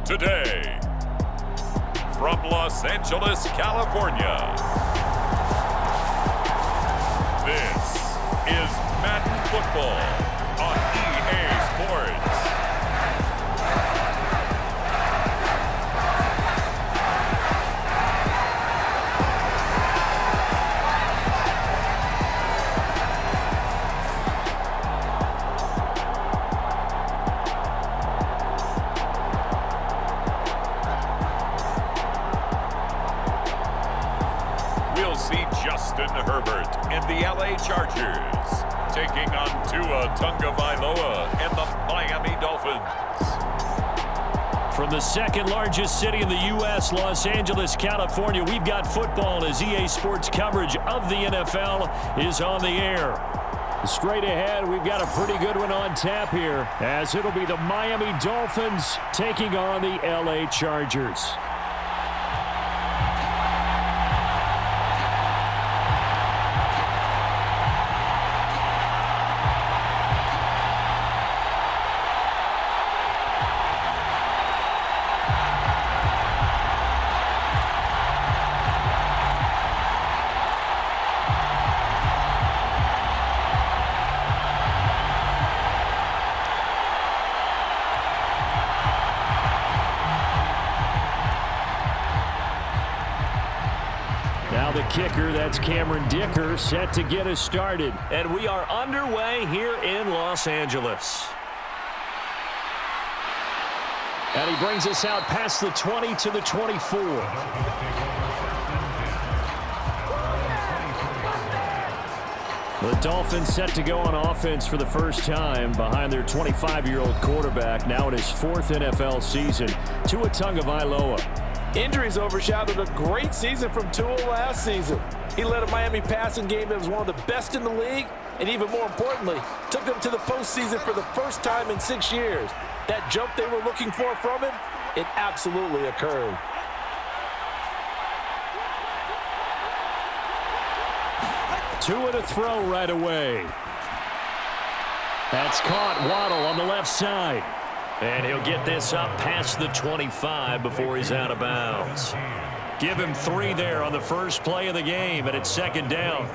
today. From Los Angeles, California, this is Madden Football on EA Sports. We'll see Justin Herbert and the LA Chargers taking on Tua Tagovailoa and the Miami Dolphins. From the second largest city in the U.S., Los Angeles, California, we've got football as EA Sports coverage of the NFL is on the air. Straight ahead, we've got a pretty good one on tap here, as it'll be the Miami Dolphins taking on the LA Chargers. Now the kicker, that's Cameron Dicker, set to get us started. And we are underway here in Los Angeles. And he brings us out past the 20 to the 24. The Dolphins set to go on offense for the first time behind their 25-year-old quarterback, now in his fourth NFL season, Tua Tagovailoa. Injuries overshadowed a great season from Tua last season. He led a Miami passing game that was one of the best in the league, and even more importantly, took them to the postseason for the first time in 6 years. That jump they were looking for from him, it absolutely occurred. Tua to throw right away. That's caught. Waddle on the left side. And he'll get this up past the 25 before he's out of bounds. Give him 3 there on the first play of the game, and it's second down.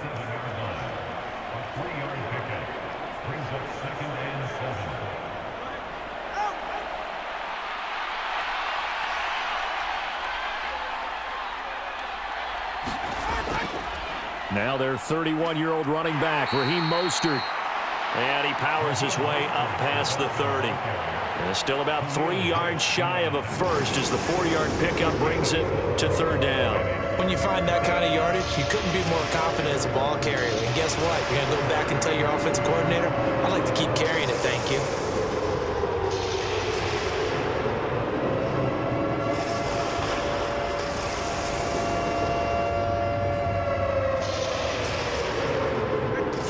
Now their 31-year-old running back, Raheem Mostert. And he powers his way up past the 30. And still about 3 yards shy of a first as the 4-yard pickup brings it to third down. When you find that kind of yardage, you couldn't be more confident as a ball carrier. And guess what? You're going to go back and tell your offensive coordinator, I'd like to keep carrying it, thank you.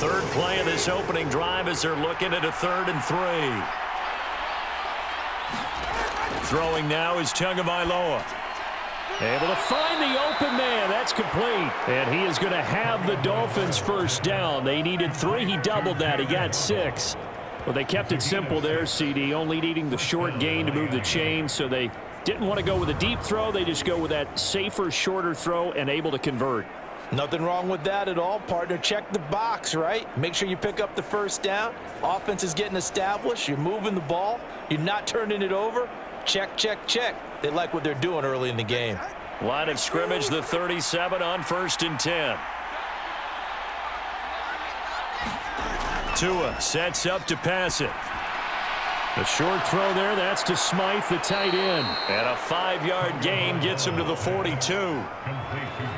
Third play of this opening drive as they're looking at a 3rd and 3. Throwing now is Tagovailoa. Able to find the open man. That's complete. And he is going to have the Dolphins first down. They needed 3. He doubled that. He got 6. Well, they kept it simple there, CD, only needing the short gain to move the chain, so they didn't want to go with a deep throw. They just go with that safer, shorter throw and able to convert. Nothing wrong with that at all, partner. Check the box, right? Make sure you pick up the first down. Offense is getting established. You're moving the ball. You're not turning it over. Check, check, check. They like what they're doing early in the game. Line of scrimmage, the 37 on 1st and 10. Tua sets up to pass it. The short throw there, that's to Smythe, the tight end. And a 5-yard gain gets him to the 42.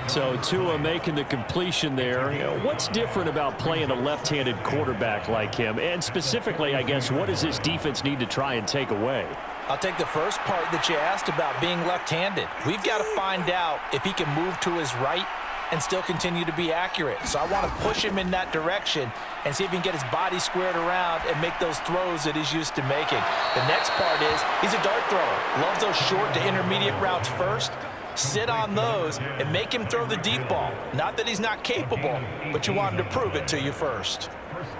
So Tua making the completion there. You know, what's different about playing a left-handed quarterback like him? And specifically, I guess, what does this defense need to try and take away? I'll take the first part that you asked about being left-handed. We've got to find out if he can move to his right and still continue to be accurate. So I want to push him in that direction and see if he can get his body squared around and make those throws that he's used to making. The next part is he's a dart thrower. Loves those short to intermediate routes first. Sit on those and make him throw the deep ball. Not that he's not capable, but you want him to prove it to you first.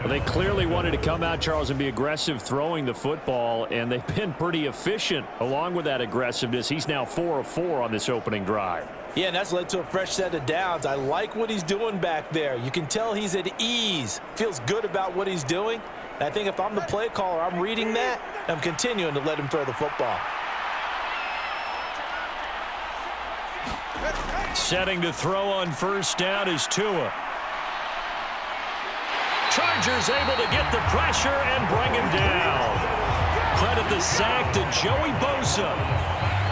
Well, they clearly wanted to come out, Charles, and be aggressive throwing the football, and they've been pretty efficient along with that aggressiveness. He's now 4 of 4 on this opening drive. Yeah, and that's led to a fresh set of downs. I like what he's doing back there. You can tell he's at ease, feels good about what he's doing. And I think if I'm the play caller, I'm reading that, and I'm continuing to let him throw the football. Setting to throw on first down is Tua. Chargers able to get the pressure and bring him down. Credit the sack to Joey Bosa.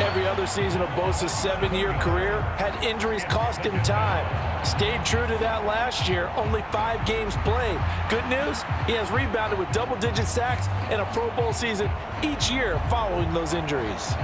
Every other season of Bosa's 7-year career had injuries cost him time. Stayed true to that last year, only 5 games played. Good news, he has rebounded with double-digit sacks in a Pro Bowl season each year following those injuries.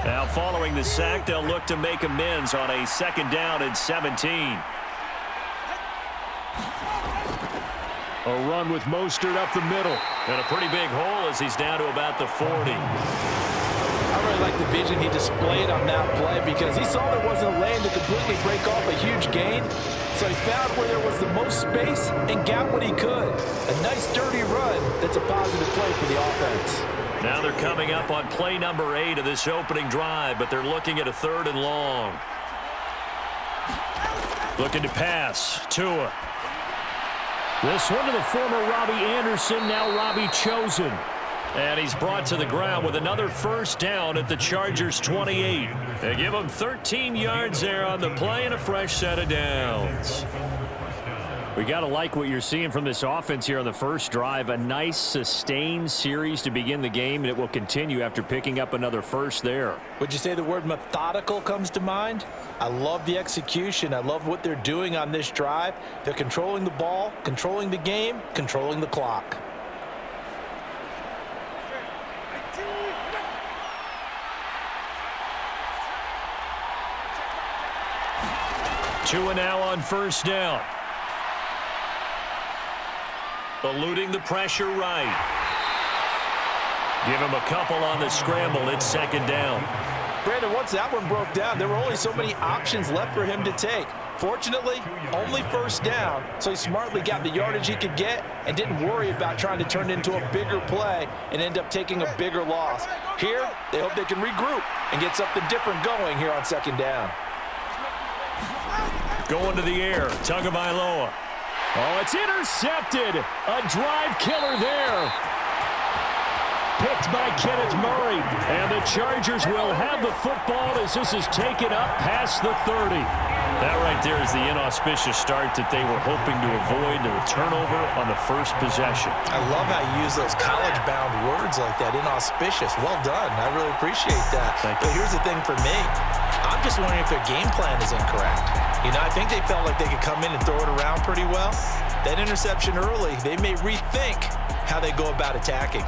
Now following the sack, they'll look to make amends on a 2nd down and 17. A run with Mostert up the middle. And a pretty big hole as he's down to about the 40. I really like the vision he displayed on that play because he saw there wasn't a lane to completely break off a huge gain. So he found where there was the most space and got what he could. A nice dirty run that's a positive play for the offense. Now they're coming up on play number 8 of this opening drive, but they're looking at a 3rd and long. Looking to pass. Tua. This one to the former Robbie Anderson, now Robbie Chosen. And he's brought to the ground with another first down at the Chargers' 28. They give him 13 yards there on the play and a fresh set of downs. We got to like what you're seeing from this offense here on the first drive. A nice, sustained series to begin the game, and it will continue after picking up another first there. Would you say the word methodical comes to mind? I love the execution. I love what they're doing on this drive. They're controlling the ball, controlling the game, controlling the clock. Tua now on first down. Eluding the pressure right. Give him a couple on the scramble. It's 2nd down. Brandon, once that one broke down, there were only so many options left for him to take. Fortunately, only first down, so he smartly got the yardage he could get and didn't worry about trying to turn it into a bigger play and end up taking a bigger loss. Here, they hope they can regroup and get something different going here on 2nd down. Going to the air, Tagovailoa. Oh, it's intercepted. A drive killer there. Picked by Kenneth Murray. And the Chargers will have the football as this is taken up past the 30. That right there is the inauspicious start that they were hoping to avoid, to the turnover on the first possession. I love how you use those college-bound words like that, inauspicious. Well done. I really appreciate that. But here's the thing for me. I'm just wondering if their game plan is incorrect. You know, I think they felt like they could come in and throw it around pretty well. That interception early, they may rethink how they go about attacking.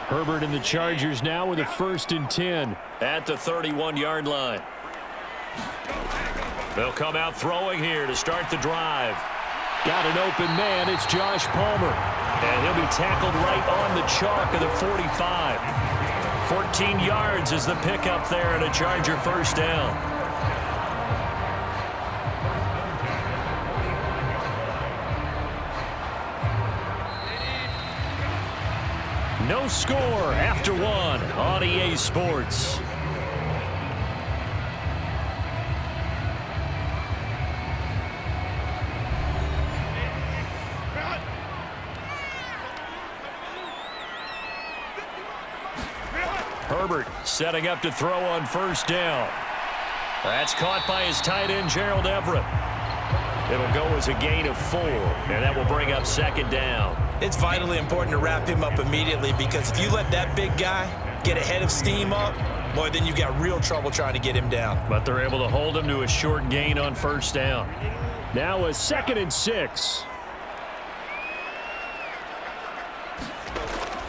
Herbert and the Chargers now with a 1st and 10. At the 31-yard line. They'll come out throwing here to start the drive. Got an open man. It's Josh Palmer. And he'll be tackled right on the chalk of the 45. 14 yards is the pickup there and a Charger first down. No score after 1 on EA Sports. Herbert setting up to throw on first down. That's caught by his tight end, Gerald Everett. It'll go as a gain of 4, and that will bring up 2nd down. It's vitally important to wrap him up immediately because if you let that big guy get ahead of steam up, boy, then you got real trouble trying to get him down. But they're able to hold him to a short gain on first down. Now a 2nd and 6.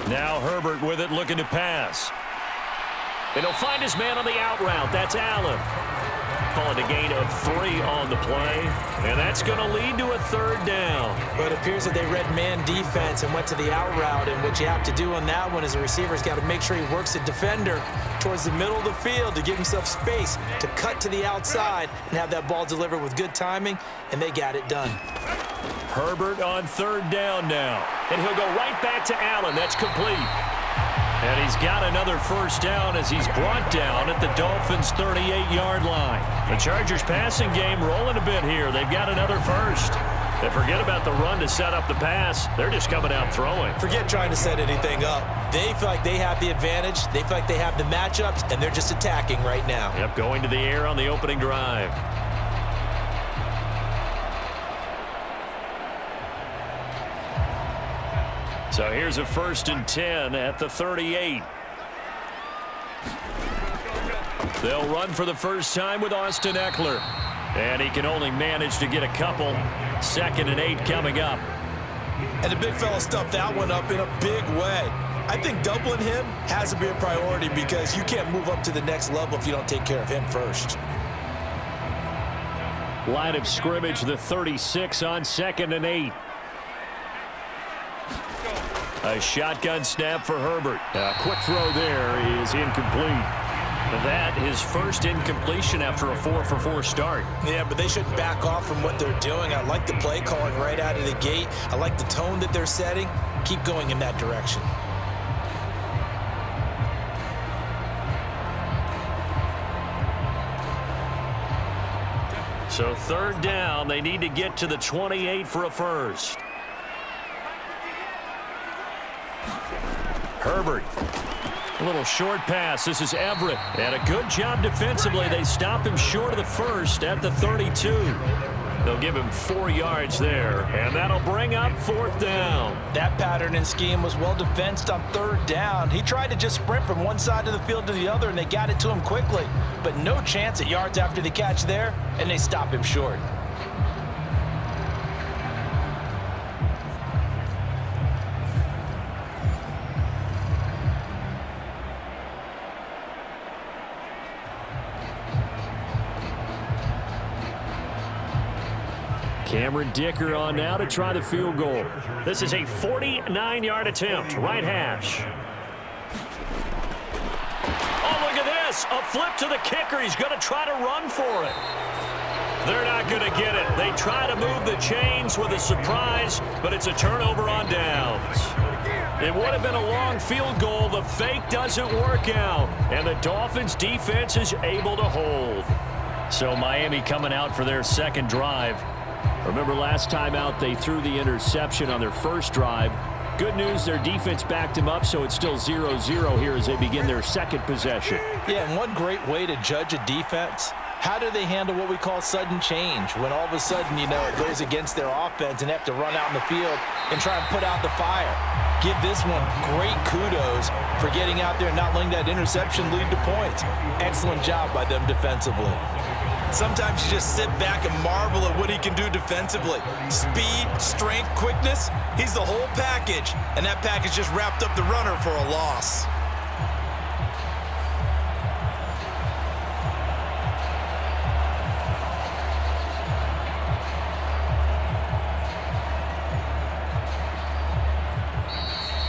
Now Herbert with it, looking to pass. And he'll find his man on the out route. That's Allen. Calling a gain of 3 on the play. And that's going to lead to a third down. But it appears that they read man defense and went to the out route. And what you have to do on that one is the receiver's got to make sure he works the defender towards the middle of the field to give himself space to cut to the outside and have that ball delivered with good timing. And they got it done. Herbert on third down now. And he'll go right back to Allen. That's complete. And he's got another first down as he's brought down at the Dolphins' 38-yard line. The Chargers' passing game rolling a bit here. They've got another first. And forget about the run to set up the pass. They're just coming out throwing. Forget trying to set anything up. They feel like they have the advantage. They feel like they have the matchups, and they're just attacking right now. Yep, going to the air on the opening drive. So here's a 1st and 10 at the 38. They'll run for the first time with Austin Eckler. And he can only manage to get a couple. 2nd and 8 coming up. And the big fella stuffed that one up in a big way. I think doubling him has to be a priority because you can't move up to the next level if you don't take care of him first. Line of scrimmage, the 36 on 2nd and 8. A shotgun snap for Herbert. A quick throw there is incomplete. That his first incompletion after a 4-for-4 start. Yeah, but they shouldn't back off from what they're doing. I like the play calling right out of the gate. I like the tone that they're setting. Keep going in that direction. So 3rd down, they need to get to the 28 for a first. Herbert. A little short pass. This is Everett. And a good job defensively. They stop him short of the first at the 32. They'll give him 4 yards there. And that'll bring up 4th down. That pattern and scheme was well defensed on 3rd down. He tried to just sprint from one side of the field to the other, and they got it to him quickly. But no chance at yards after the catch there, and they stop him short. Cameron Dicker on now to try the field goal. This is a 49-yard attempt. Right hash. Oh, look at this. A flip to the kicker. He's going to try to run for it. They're not going to get it. They try to move the chains with a surprise, but it's a turnover on downs. It would have been a long field goal. The fake doesn't work out, and the Dolphins defense is able to hold. So Miami coming out for their 2nd drive. Remember last time out they threw the interception on their first drive. Good news, their defense backed him up, so it's still 0-0 here as they begin their 2nd possession. Yeah, and one great way to judge a defense, how do they handle what we call sudden change? When all of a sudden, you know, it goes against their offense and they have to run out in the field and try and put out the fire. Give this one great kudos for getting out there and not letting that interception lead to points. Excellent job by them defensively. Sometimes you just sit back and marvel at what he can do defensively. Speed, strength, quickness, he's the whole package. And that package just wrapped up the runner for a loss.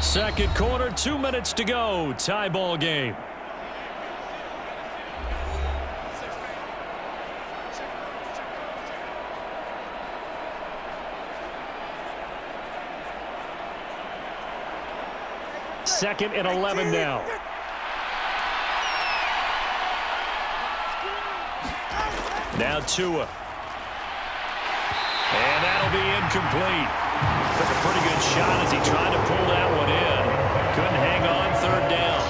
Second quarter, 2 minutes to go. Tie ball game. Second and 11 now. Now Tua. And that'll be incomplete. Took a pretty good shot as he tried to pull that one in. Couldn't hang on 3rd down.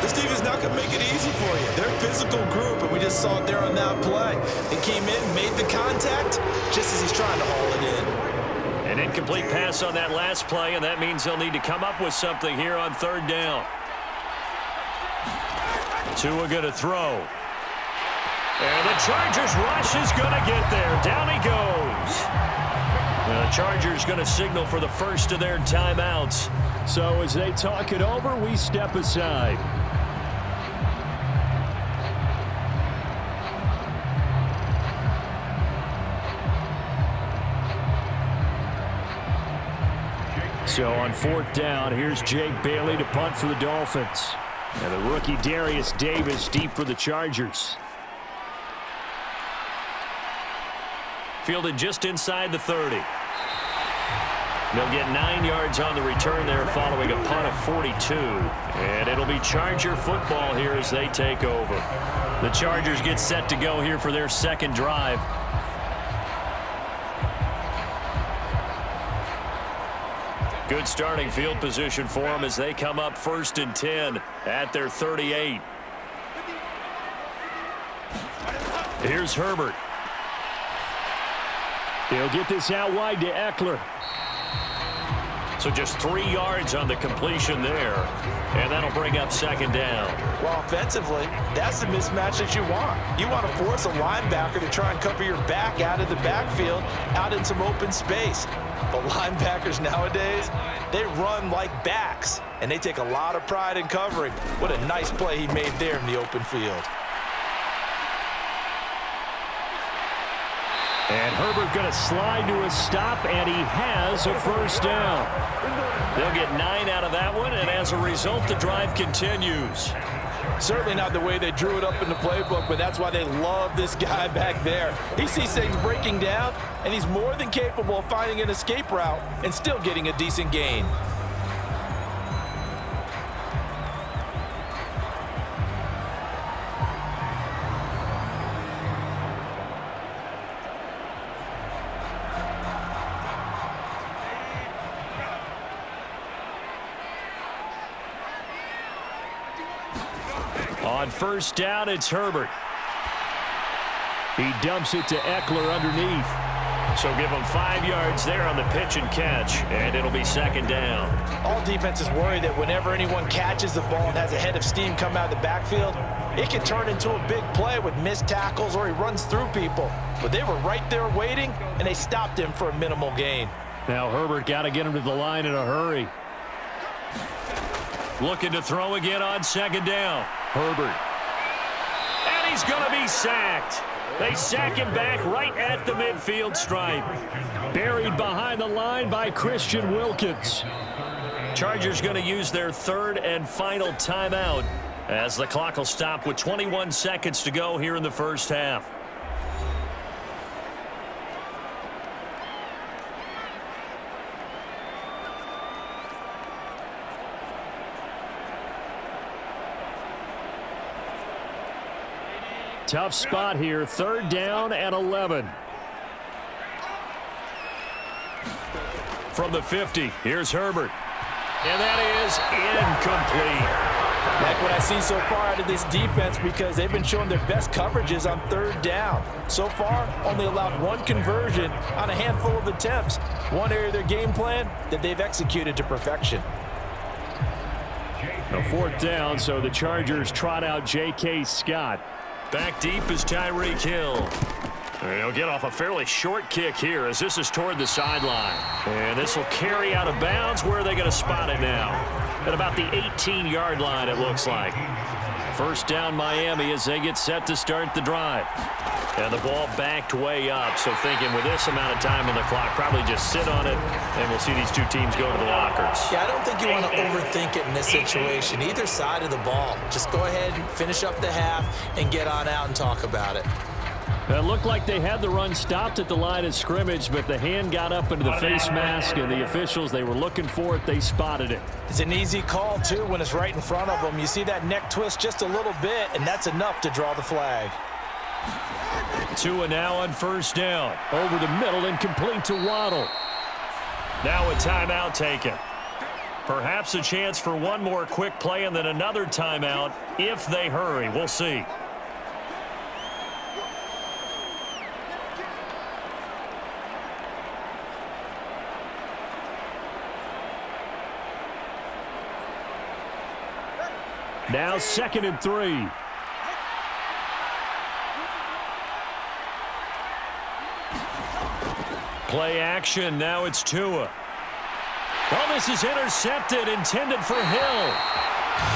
This team is not going to make it easy for you. They're a physical group, and we just saw it there on that play. They came in, made the contact, just as he's trying to haul it in. An incomplete pass on that last play, and that means they'll need to come up with something here on 3rd down. Tua going to throw. And the Chargers rush is going to get there. Down he goes. The Chargers going to signal for the first of their timeouts. So as they talk it over, we step aside. So on 4th down, here's Jake Bailey to punt for the Dolphins. And the rookie Darius Davis deep for the Chargers. Fielded just inside the 30. They'll get 9 yards on the return there following a punt of 42. And it'll be Charger football here as they take over. The Chargers get set to go here for their second drive. Good starting field position for them as they come up 1st and 10 at their 38. Here's Herbert. He'll get this out wide to Eckler. So just 3 yards on the completion there. And that'll bring up 2nd down. Well, offensively, that's the mismatch that you want. You want to force a linebacker to try and cover your back out of the backfield, out in some open space. But linebackers nowadays, they run like backs, and they take a lot of pride in covering. What a nice play he made there in the open field. And Herbert going to slide to a stop, and he has a 1st down. They'll get 9 out of that one, and as a result, the drive continues. Certainly not the way they drew it up in the playbook, but that's why they love this guy back there. He sees things breaking down, and he's more than capable of finding an escape route and still getting a decent gain. On 1st down, it's Herbert. He dumps it to Eckler underneath. So give him 5 yards there on the pitch and catch, and it'll be 2nd down. All defenses worry that whenever anyone catches the ball and has a head of steam come out of the backfield, it can turn into a big play with missed tackles or he runs through people. But they were right there waiting, and they stopped him for a minimal gain. Now Herbert got to get him to the line in a hurry. Looking to throw again on 2nd down. Herbert. And he's going to be sacked. They sack him back right at the midfield stripe. Buried behind the line by Christian Wilkins. Chargers going to use their 3rd and final timeout as the clock will stop with 21 seconds to go here in the 1st half. Tough spot here, 3rd down and 11. From the 50, here's Herbert. And that is incomplete. Like what I see so far out of this defense, because they've been showing their best coverages on 3rd down. So far, only allowed 1 conversion on a handful of attempts. One area of their game plan that they've executed to perfection. A 4th down, so the Chargers trot out J.K. Scott. Back deep is Tyreek Hill. He'll get off a fairly short kick here as this is toward the sideline. And this will carry out of bounds. Where are they going to spot it now? At about the 18-yard line, it looks like. 1st down Miami as they get set to start the drive. And the ball backed way up. So thinking with this amount of time on the clock, probably just sit on it, and we'll see these two teams go to the lockers. Yeah, I don't think you want to overthink it in this situation. Either side of the ball. Just go ahead and finish up the half and get on out and talk about it. It looked like they had the run stopped at the line of scrimmage, but the hand got up into the face mask, and the officials, they were looking for it. They spotted it. It's an easy call, too, when it's right in front of them. You see that neck twist just a little bit, and that's enough to draw the flag. Tua now on 1st down. Over the middle and complete to Waddle. Now a timeout taken. Perhaps a chance for one more quick play and then another timeout if they hurry. We'll see. Now 2nd and 3. Play action. Now it's Tua. Well, this is intercepted, intended for Hill.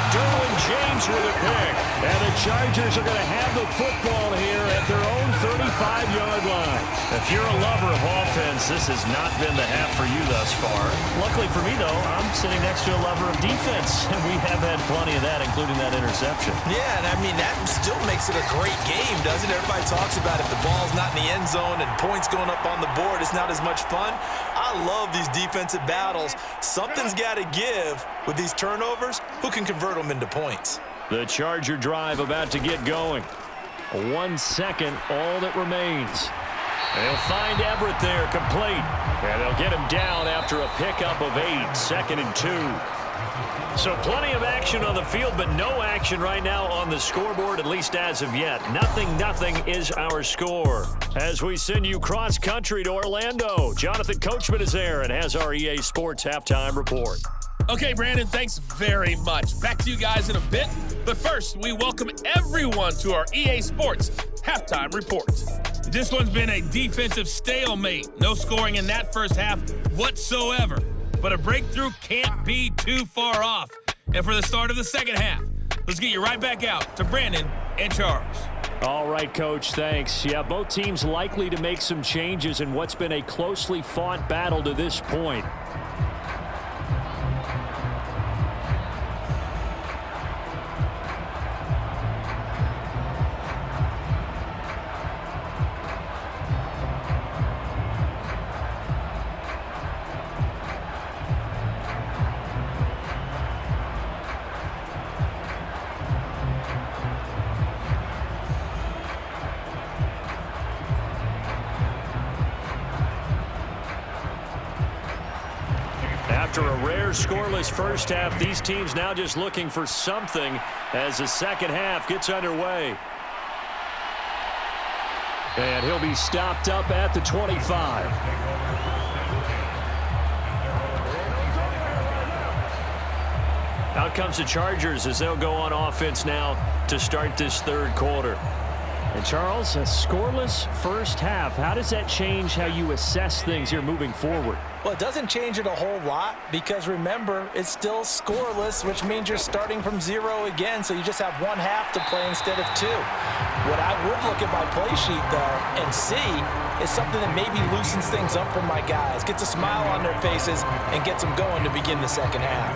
Derwin James with a pick. And the Chargers are going to have the football here at their own 35-yard line. If you're a lover of offense, this has not been the half for you thus far. Luckily for me, though, I'm sitting next to a lover of defense, and we have had plenty of that, including that interception. Yeah, and I mean, that still makes it a great game, doesn't it? Everybody talks about if the ball's not in the end zone and points going up on the board, it's not as much fun. I love these defensive battles. Something's got to give with these turnovers. Who can convert them into points? The Charger drive about to get going. 1 second, all that remains. They'll find Everett there, complete. And they'll get him down after a pickup of 8, 2nd and 2. So plenty of action on the field, but no action right now on the scoreboard, at least as of yet. 0-0 is our score. As we send you cross-country to Orlando, Jonathan Coachman is there and has our EA Sports halftime report. Okay, Brandon, thanks very much. Back to you guys in a bit. But first, we welcome everyone to our EA Sports halftime report. This one's been a defensive stalemate. No scoring in that first half whatsoever. But a breakthrough can't be too far off. And for the start of the second half, let's get you right back out to Brandon and Charles. All right, Coach, thanks. Yeah, both teams likely to make some changes in what's been a closely fought battle to this point. After a rare scoreless first half, these teams now just looking for something as the second half gets underway. And he'll be stopped up at the 25. Out comes the Chargers as they'll go on offense now to start this third quarter. And Charles, a scoreless first half. How does that change how you assess things here moving forward? Well, it doesn't change it a whole lot because, remember, it's still scoreless, which means you're starting from 0 again, so you just have 1 half to play instead of 2. What I would look at my play sheet, though, and see is something that maybe loosens things up for my guys, gets a smile on their faces, and gets them going to begin the second half.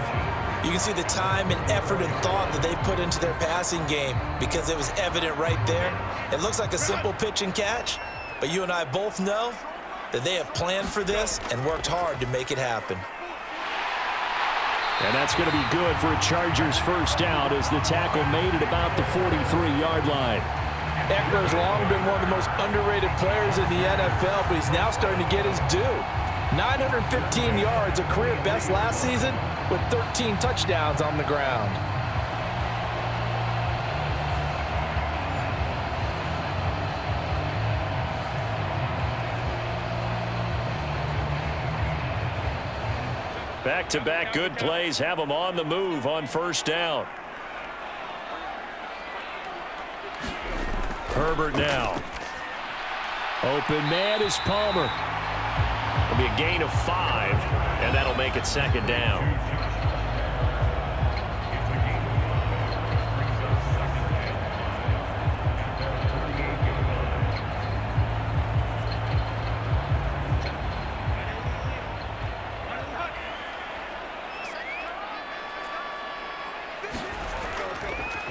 You can see the time and effort and thought that they put into their passing game because it was evident right there. It looks like a simple pitch and catch, but you and I both know that they have planned for this and worked hard to make it happen. And that's going to be good for a Chargers first down as the tackle made it about the 43-yard line. Eckler's long been one of the most underrated players in the NFL, but he's now starting to get his due. 915 yards, a career best last season, with 13 touchdowns on the ground. Back-to-back good plays have them on the move on first down. Herbert now. Open man is Palmer. It'll be a gain of 5, and that'll make it second down.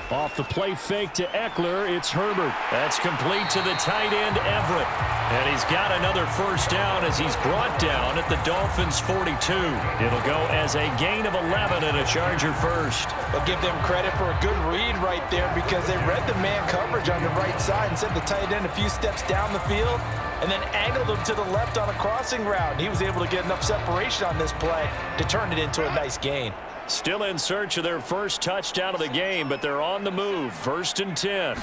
Off the play fake to Eckler, it's Herbert. That's complete to the tight end, Everett. And he's got another first down as he's brought down at the Dolphins' 42. It'll go as a gain of 11 and a Charger first. I'll give them credit for a good read right there because they read the man coverage on the right side and sent the tight end a few steps down the field and then angled him to the left on a crossing route. And he was able to get enough separation on this play to turn it into a nice gain. Still in search of their first touchdown of the game, but they're on the move. 1st and 10.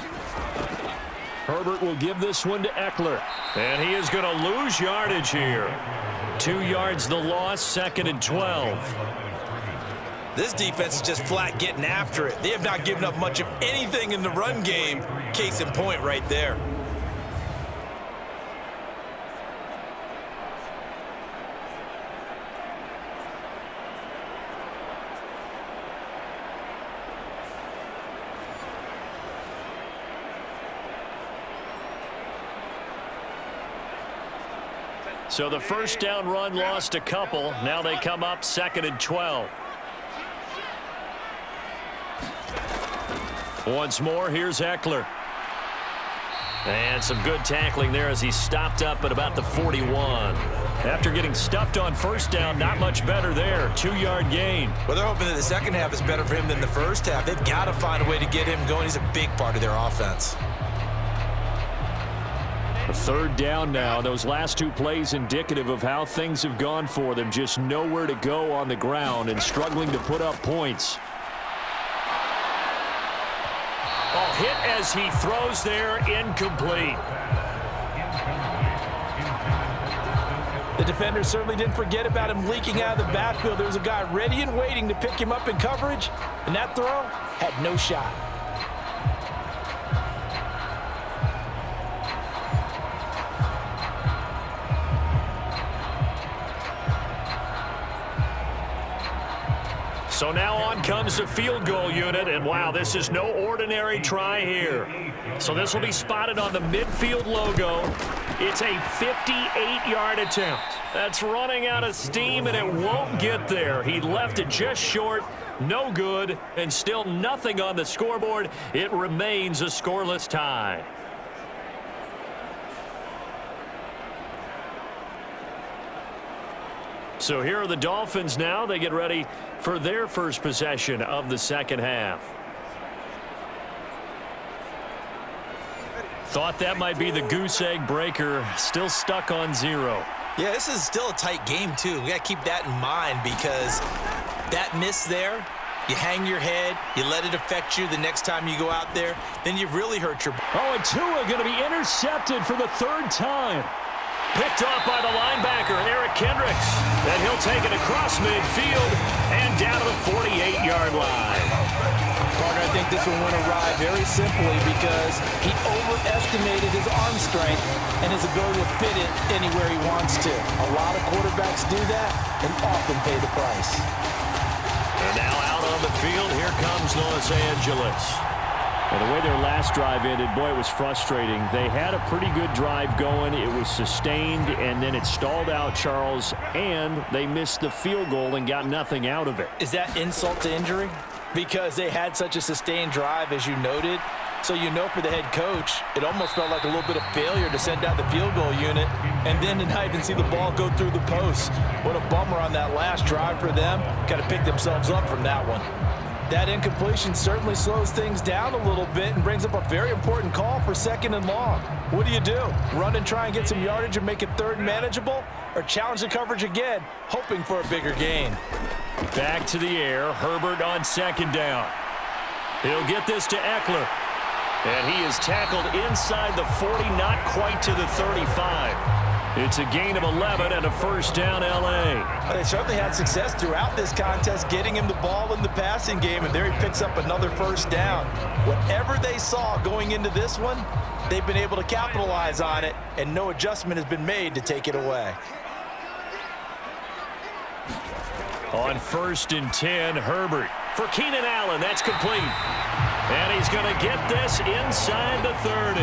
Herbert will give this one to Eckler. And he is going to lose yardage here. 2 yards the loss, 2nd and 12. This defense is just flat getting after it. They have not given up much of anything in the run game. Case in point right there. So the first down run lost a couple. Now they come up 2nd and 12. Once more, here's Eckler. And some good tackling there as he stopped up at about the 41. After getting stuffed on first down, not much better there. 2-yard gain. Well, they're hoping that the second half is better for him than the first half. They've got to find a way to get him going. He's a big part of their offense. A 3rd down now. Those last 2 plays indicative of how things have gone for them. Just nowhere to go on the ground and struggling to put up points. Oh, hit as he throws there, incomplete. The defenders certainly didn't forget about him leaking out of the backfield. There was a guy ready and waiting to pick him up in coverage, and that throw had no shot. So now on comes the field goal unit, and wow, this is no ordinary try here. So this will be spotted on the midfield logo. It's a 58-yard attempt. That's running out of steam, and it won't get there. He left it just short, no good, and still nothing on the scoreboard. It remains a scoreless tie. So here are the Dolphins now. They get ready for their first possession of the second half. Thought that might be the goose egg breaker. Still stuck on 0. Yeah, this is still a tight game, too. We got to keep that in mind because that miss there, you hang your head, you let it affect you the next time you go out there, then you've really hurt your... Oh, and Tua going to be intercepted for the 3rd time. Picked off by the linebacker, Eric Kendricks. And he'll take it across midfield and down to the 48-yard line. Parker, I think this one went awry very simply because he overestimated his arm strength and his ability to fit it anywhere he wants to. A lot of quarterbacks do that and often pay the price. And now out on the field, here comes Los Angeles. Well, the way their last drive ended, boy, it was frustrating. They had a pretty good drive going. It was sustained, and then it stalled out, Charles, and they missed the field goal and got nothing out of it. Is that insult to injury? Because they had such a sustained drive, as you noted. So you know for the head coach, it almost felt like a little bit of failure to send out the field goal unit and then to not even see the ball go through the post. What a bummer on that last drive for them. Got to pick themselves up from that one. That incompletion certainly slows things down a little bit and brings up a very important call for 2nd and long. What do? Run and try and get some yardage and make it 3rd manageable? Or challenge the coverage again, hoping for a bigger gain? Back to the air, Herbert on 2nd down. He'll get this to Eckler. And he is tackled inside the 40, not quite to the 35. It's a gain of 11 and a first down, L.A. Well, they certainly had success throughout this contest getting him the ball in the passing game, and there he picks up another first down. Whatever they saw going into this one, they've been able to capitalize on it, and no adjustment has been made to take it away. On 1st and 10, Herbert for Keenan Allen. That's complete. And he's going to get this inside the 30.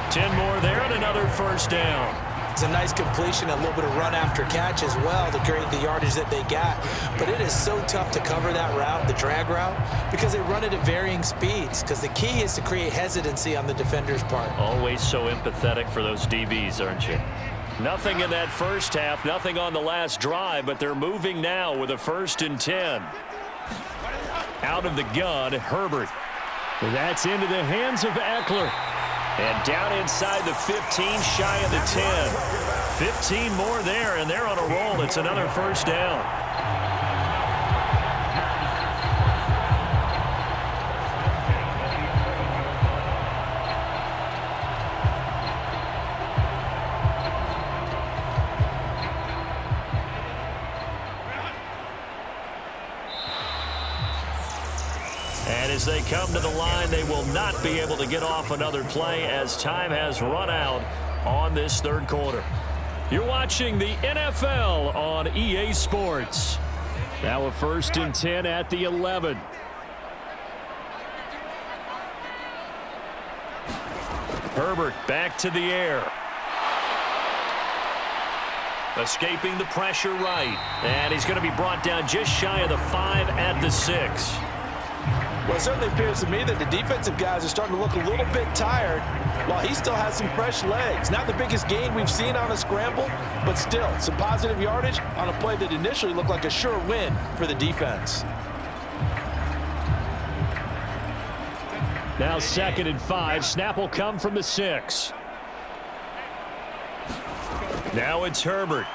10 more there and another first down. It's a nice completion, a little bit of run after catch as well to create the yardage that they got. But it is so tough to cover that route, the drag route, because they run it at varying speeds. Because the key is to create hesitancy on the defender's part. Always so empathetic for those DBs, aren't you? Nothing in that first half, nothing on the last drive, but they're moving now with a 1st and 10. Out of the gun, Herbert. That's into the hands of Eckler. And down inside the 15, shy of the 10. 15 more there, and they're on a roll. It's another first down. And as they come to the line, they will not be able to get off another play as time has run out on this 3rd quarter. You're watching the NFL on EA Sports. Now a 1st and 10 at the 11. Herbert back to the air. Escaping the pressure right. And he's going to be brought down just shy of the 5 at the 6. Well, it certainly appears to me that the defensive guys are starting to look a little bit tired while he still has some fresh legs. Not the biggest gain we've seen on a scramble, but still some positive yardage on a play that initially looked like a sure win for the defense. Now 2nd and 5. Snap will come from the 6. Now it's Herbert.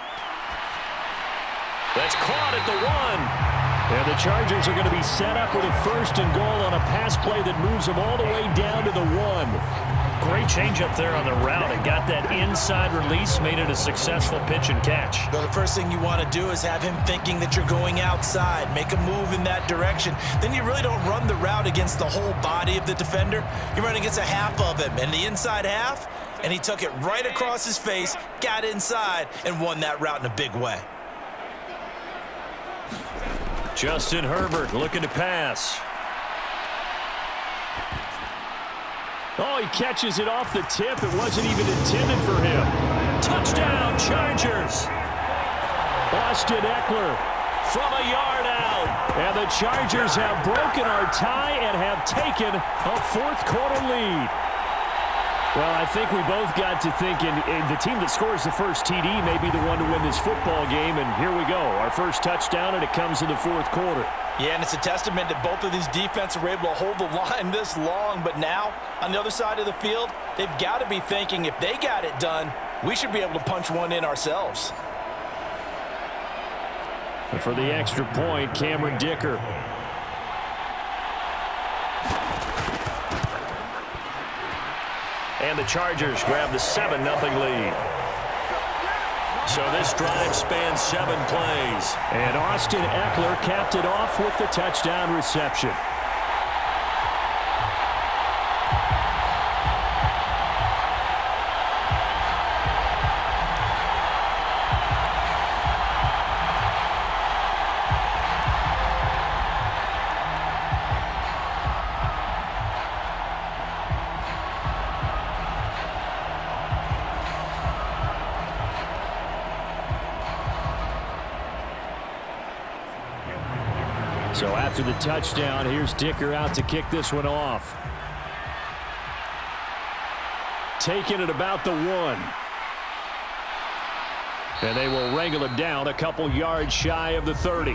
That's caught at the 1. And the Chargers are going to be set up with a 1st and goal on a pass play that moves them all the way down to the 1. Great change up there on the route. It got that inside release, made it a successful pitch and catch. Well, the first thing you want to do is have him thinking that you're going outside, make a move in that direction. Then you really don't run the route against the whole body of the defender. You run against a half of him, and the inside half, and he took it right across his face, got inside, and won that route in a big way. Justin Herbert looking to pass. Oh, he catches it off the tip. It wasn't even intended for him. Touchdown, Chargers. Austin Eckler from a yard out. And the Chargers have broken our tie and have taken a 4th quarter lead. Well, I think we both got to thinking the team that scores the first TD may be the one to win this football game, and here we go. Our first touchdown, and it comes in the 4th quarter. Yeah, and it's a testament that both of these defenses were able to hold the line this long, but now, on the other side of the field, they've got to be thinking if they got it done, we should be able to punch one in ourselves. And for the extra point, Cameron Dicker. And the Chargers grab the 7-0 lead. So this drive spans 7 plays. And Austin Eckler capped it off with the touchdown reception. So after the touchdown, here's Dicker out to kick this one off. Taking it about the 1. And they will wrangle him down a couple yards shy of the 30.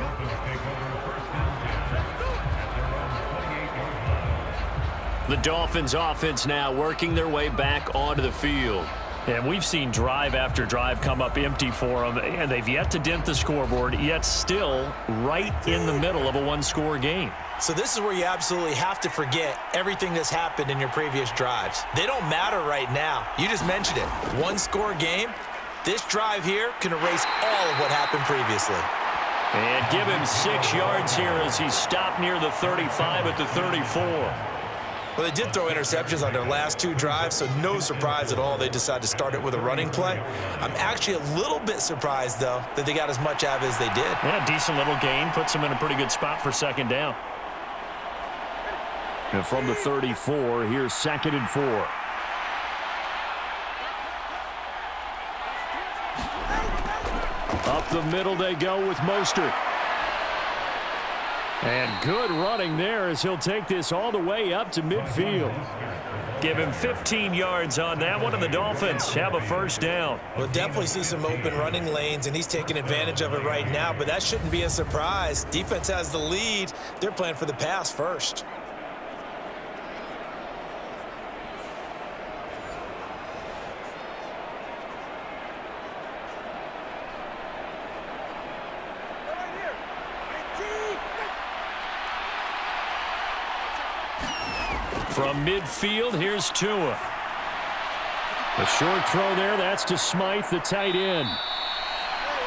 The Dolphins offense now working their way back onto the field. And we've seen drive after drive come up empty for them, and they've yet to dent the scoreboard, yet still right in the middle of a 1-score game. So this is where you absolutely have to forget everything that's happened in your previous drives. They don't matter right now. You just mentioned it. 1-score game. This drive here can erase all of what happened previously. And give him 6 yards here as he stopped near the 35 at the 34. Well, they did throw interceptions on their last 2 drives, so no surprise at all they decided to start it with a running play. I'm actually a little bit surprised, though, that they got as much out of it as they did. Yeah, decent little gain. Puts them in a pretty good spot for 2nd down. And from the 34, here's 2nd and 4. Up the middle they go with Mostert. And good running there as he'll take this all the way up to midfield. Give him 15 yards on that one, and the Dolphins have a 1st down. We'll definitely see some open running lanes, and he's taking advantage of it right now, but that shouldn't be a surprise. Defense has the lead. They're playing for the pass first. From midfield, here's Tua. A short throw there, that's to Smythe, the tight end.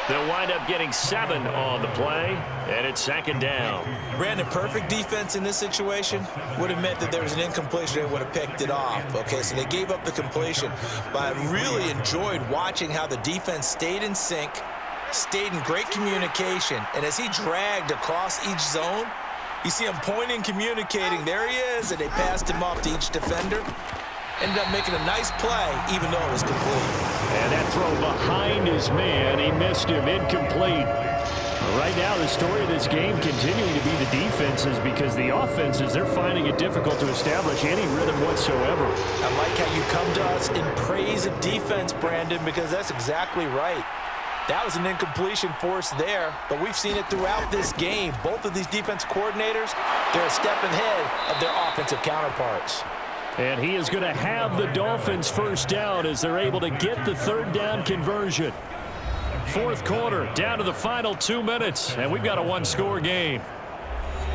They'll wind up getting 7 on the play, and it's 2nd down. Brandon, perfect defense in this situation would have meant that there was an incompletion. They would have picked it off. Okay, so they gave up the completion, but I really enjoyed watching how the defense stayed in sync, stayed in great communication, and as he dragged across each zone, you see him pointing, communicating. There he is, and they passed him off to each defender. Ended up making a nice play, even though it was complete. And that throw behind his man. He missed him. Incomplete. Right now, the story of this game continuing to be the defenses because the offenses, they're finding it difficult to establish any rhythm whatsoever. I like how you come to us in praise of defense, Brandon, because that's exactly right. That was an incompletion forced there, but we've seen it throughout this game. Both of these defense coordinators, they're a step ahead of their offensive counterparts. And he is going to have the Dolphins first down as they're able to get the third down conversion. Fourth quarter, down to the final 2 minutes, and we've got a one-score game.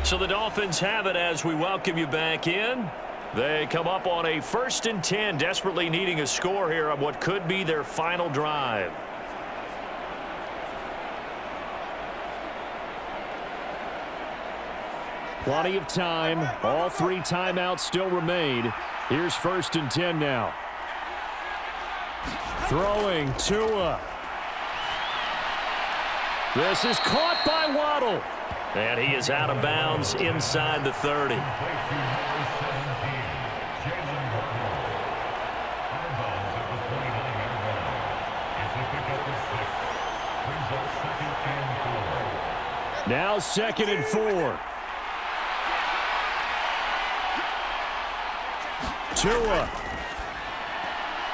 So the Dolphins have it as we welcome you back in. They come up on a 1st and 10, desperately needing a score here on what could be their final drive. Plenty of time. All 3 timeouts still remain. Here's 1st and 10 now. Throwing Tua. This is caught by Waddle. And he is out of bounds inside the 30. Now 2nd and 4. Tua.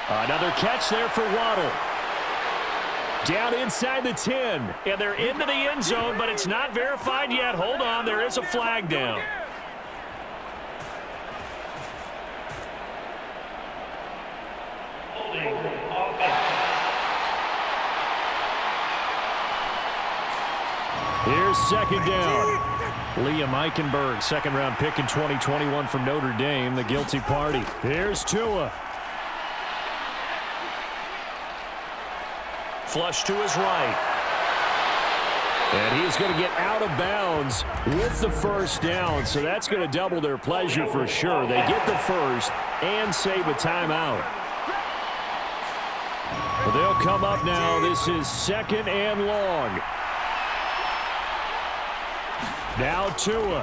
Another catch there for Waddle. Down inside the 10. And they're into the end zone, but it's not verified yet. Hold on, there is a flag down. Here's 2nd down. Liam Eichenberg, 2nd-round pick in 2021 from Notre Dame, the guilty party. Here's Tua. Flush to his right. And he's going to get out of bounds with the first down, so that's going to double their pleasure for sure. They get the first and save a timeout. But they'll come up now. This is 2nd and long. Now Tua.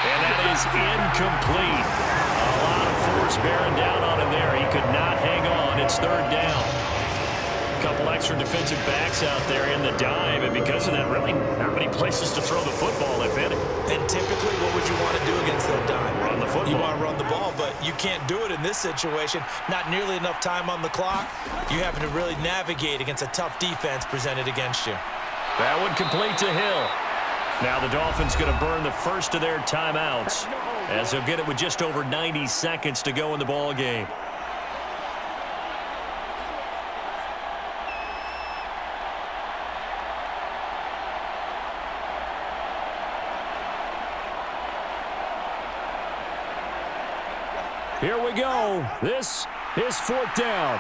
And that is incomplete. A lot of force bearing down on him there. He could not hang on. It's 3rd down. A couple extra defensive backs out there in the dime, and because of that, really not many places to throw the football, if any. And typically, what would you want to do against that dime? Run the football. You want to run the ball, but you can't do it in this situation. Not nearly enough time on the clock. You having to really navigate against a tough defense presented against you. That one complete to Hill. Now the Dolphins going to burn the first of their timeouts as they'll get it with just over 90 seconds to go in the ball game. Here we go. This is 4th down.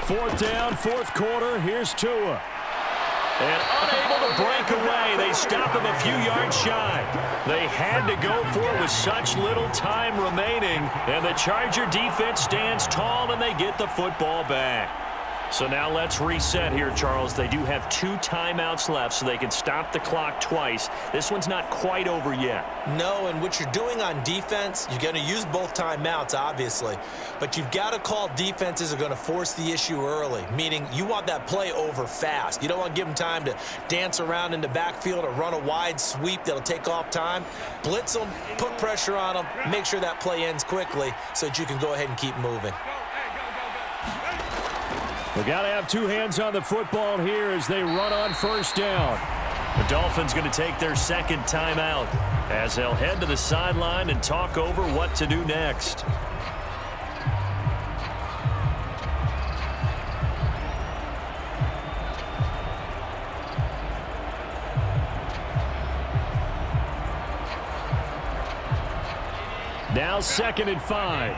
4th down, 4th quarter. Here's Tua. And unable to break away. They stop him a few yards shy. They had to go for it with such little time remaining. And the Charger defense stands tall, and they get the football back. So now let's reset here, Charles. They do have 2 timeouts left, so they can stop the clock twice. This one's not quite over yet. No, and what you're doing on defense, you're going to use both timeouts, obviously. But you've got to call defenses are going to force the issue early, meaning you want that play over fast. You don't want to give them time to dance around in the backfield or run a wide sweep that'll take off time. Blitz them, put pressure on them, make sure that play ends quickly so that you can go ahead and keep moving. We got to have 2 hands on the football here as they run on 1st down. The Dolphins going to take their 2nd timeout as they'll head to the sideline and talk over what to do next. Now 2nd and 5.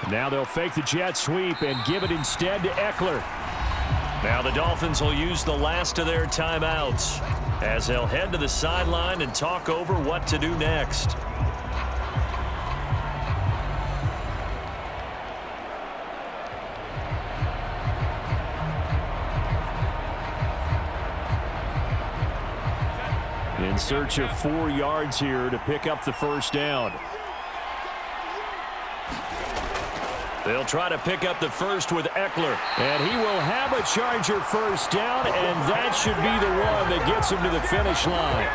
Now they'll fake the jet sweep and give it instead to Eckler. Now the Dolphins will use the last of their timeouts as they'll head to the sideline and talk over what to do next. search of 4 yards here to pick up the first down. They'll try to pick up the first with Eckler. And he will have a Charger first down, and that should be the one that gets him to the finish line.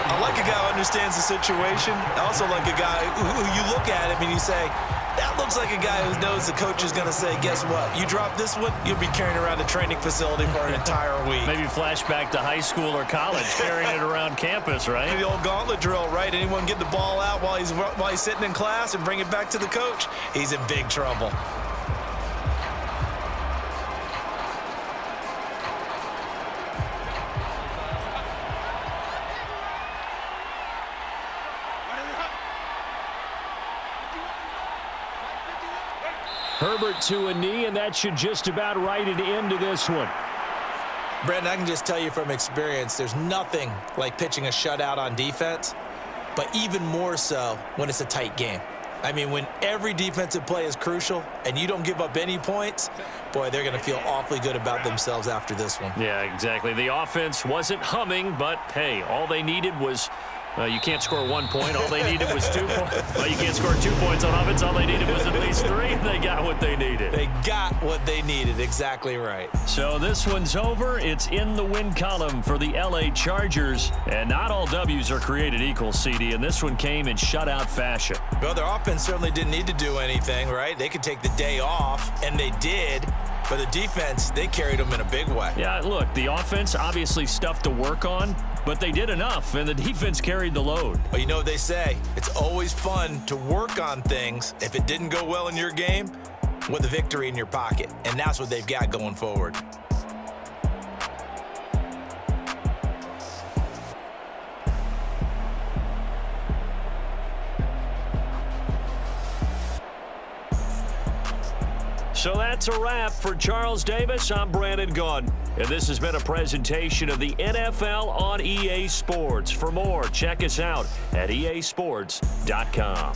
I like a guy who understands the situation. I also like a guy who you look at him and you say, that looks like a guy who knows the coach is going to say, guess what? You drop this one, you'll be carrying around the training facility for an entire week. Maybe flashback to high school or college, carrying it around campus, right? The old gauntlet drill, right? Anyone get the ball out while he's sitting in class and bring it back to the coach, he's in big trouble. Herbert to a knee, and that should just about write it into this one. Brandon, I can just tell you from experience, there's nothing like pitching a shutout on defense, but even more so when it's a tight game. I mean, when every defensive play is crucial and you don't give up any points, boy, they're going to feel awfully good about themselves after this one. Yeah, exactly. The offense wasn't humming, but, hey, all they needed was you can't score 1 point. All they needed was 2 points. Well, you can't score 2 points on offense. All they needed was at least 3. They got what they needed. They got what they needed. Exactly right. So this one's over. It's in the win column for the LA Chargers. And not all W's are created equal, CD. And this one came in shutout fashion. Well, their offense certainly didn't need to do anything, right? They could take the day off, and they did. But the defense, they carried them in a big way. Yeah, look, the offense, obviously stuff to work on, but they did enough, and the defense carried the load. Well, you know what they say. It's always fun to work on things if it didn't go well in your game with a victory in your pocket, and that's what they've got going forward. So that's a wrap for Charles Davis. I'm Brandon Gunn, and this has been a presentation of the NFL on EA Sports. For more, check us out at easports.com.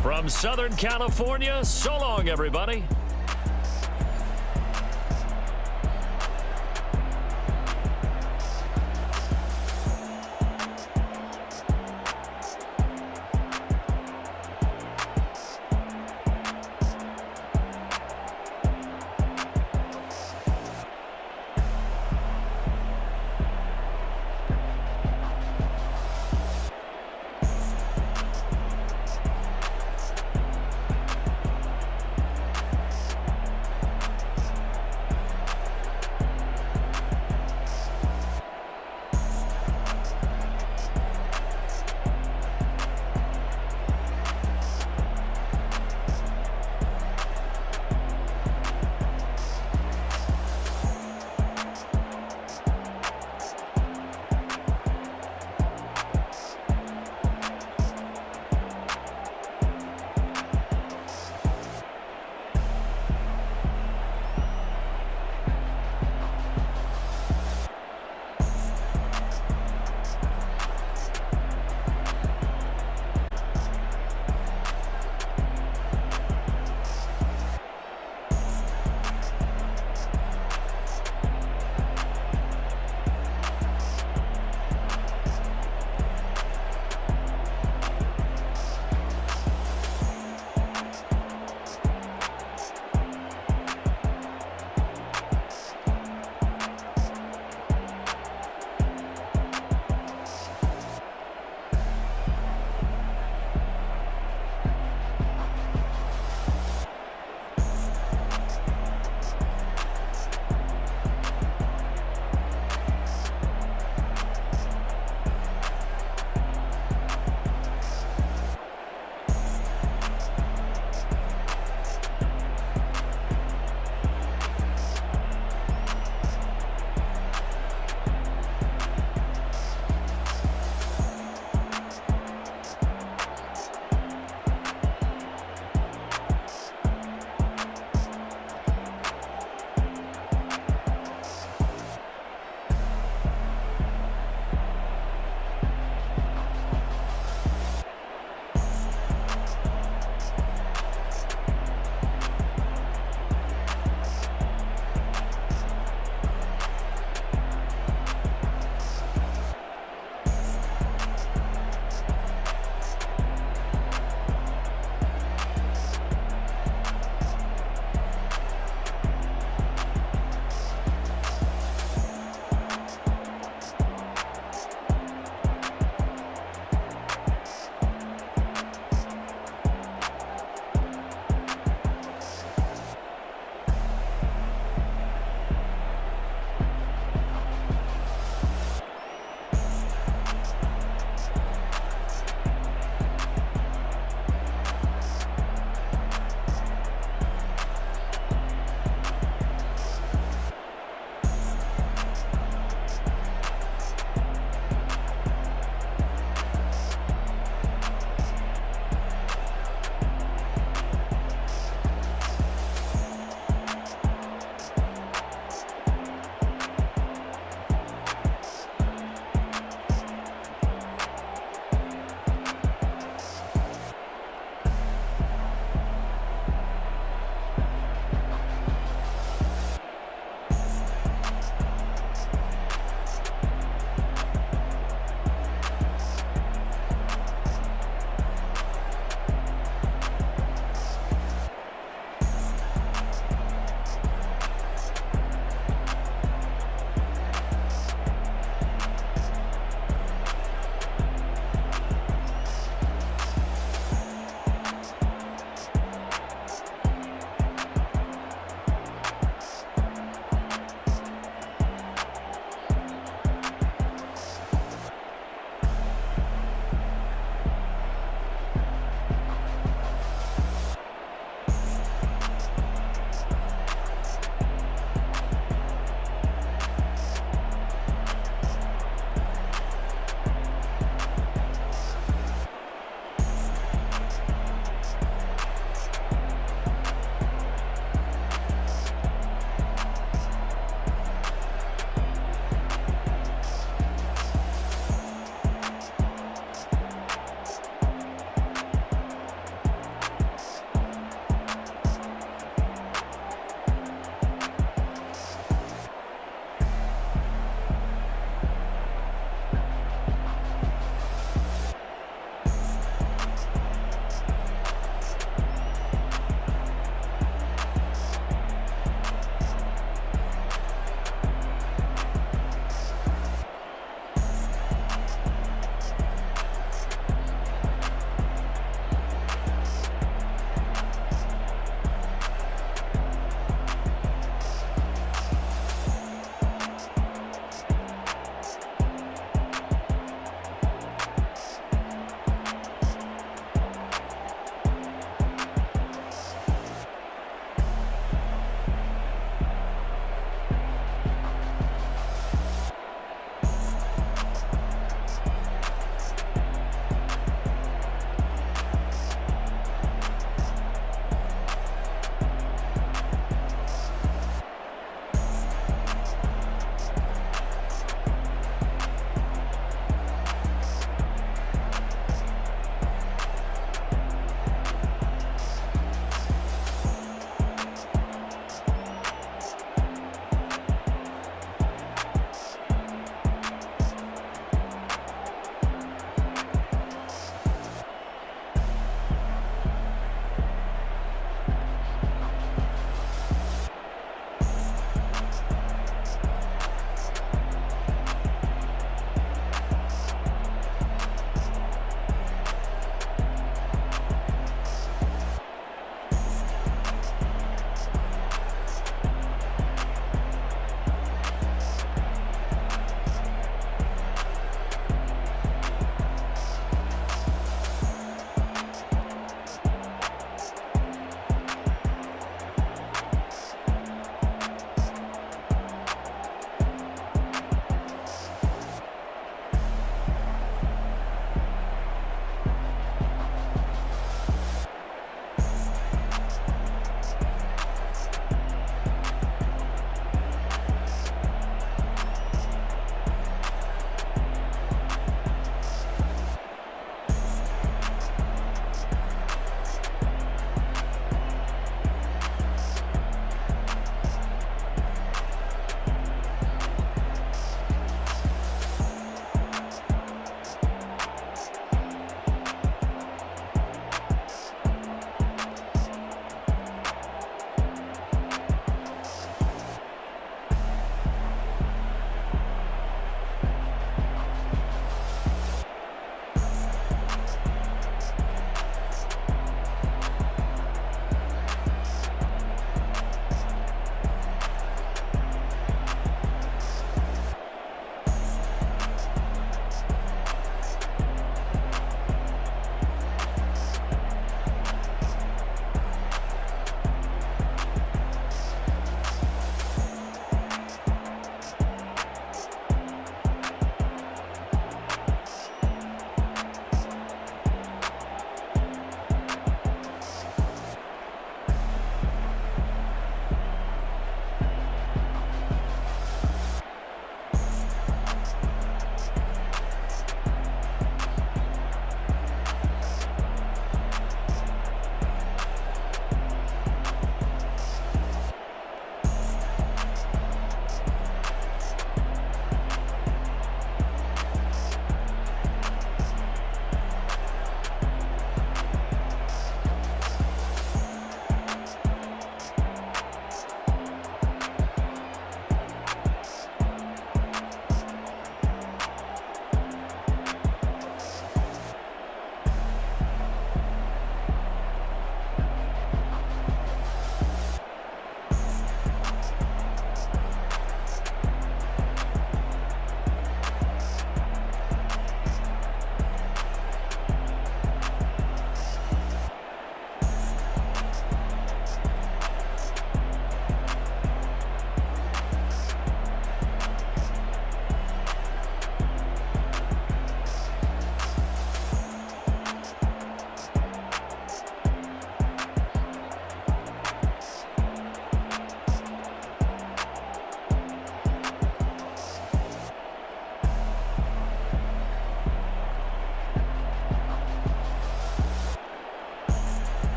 From Southern California, so long, everybody.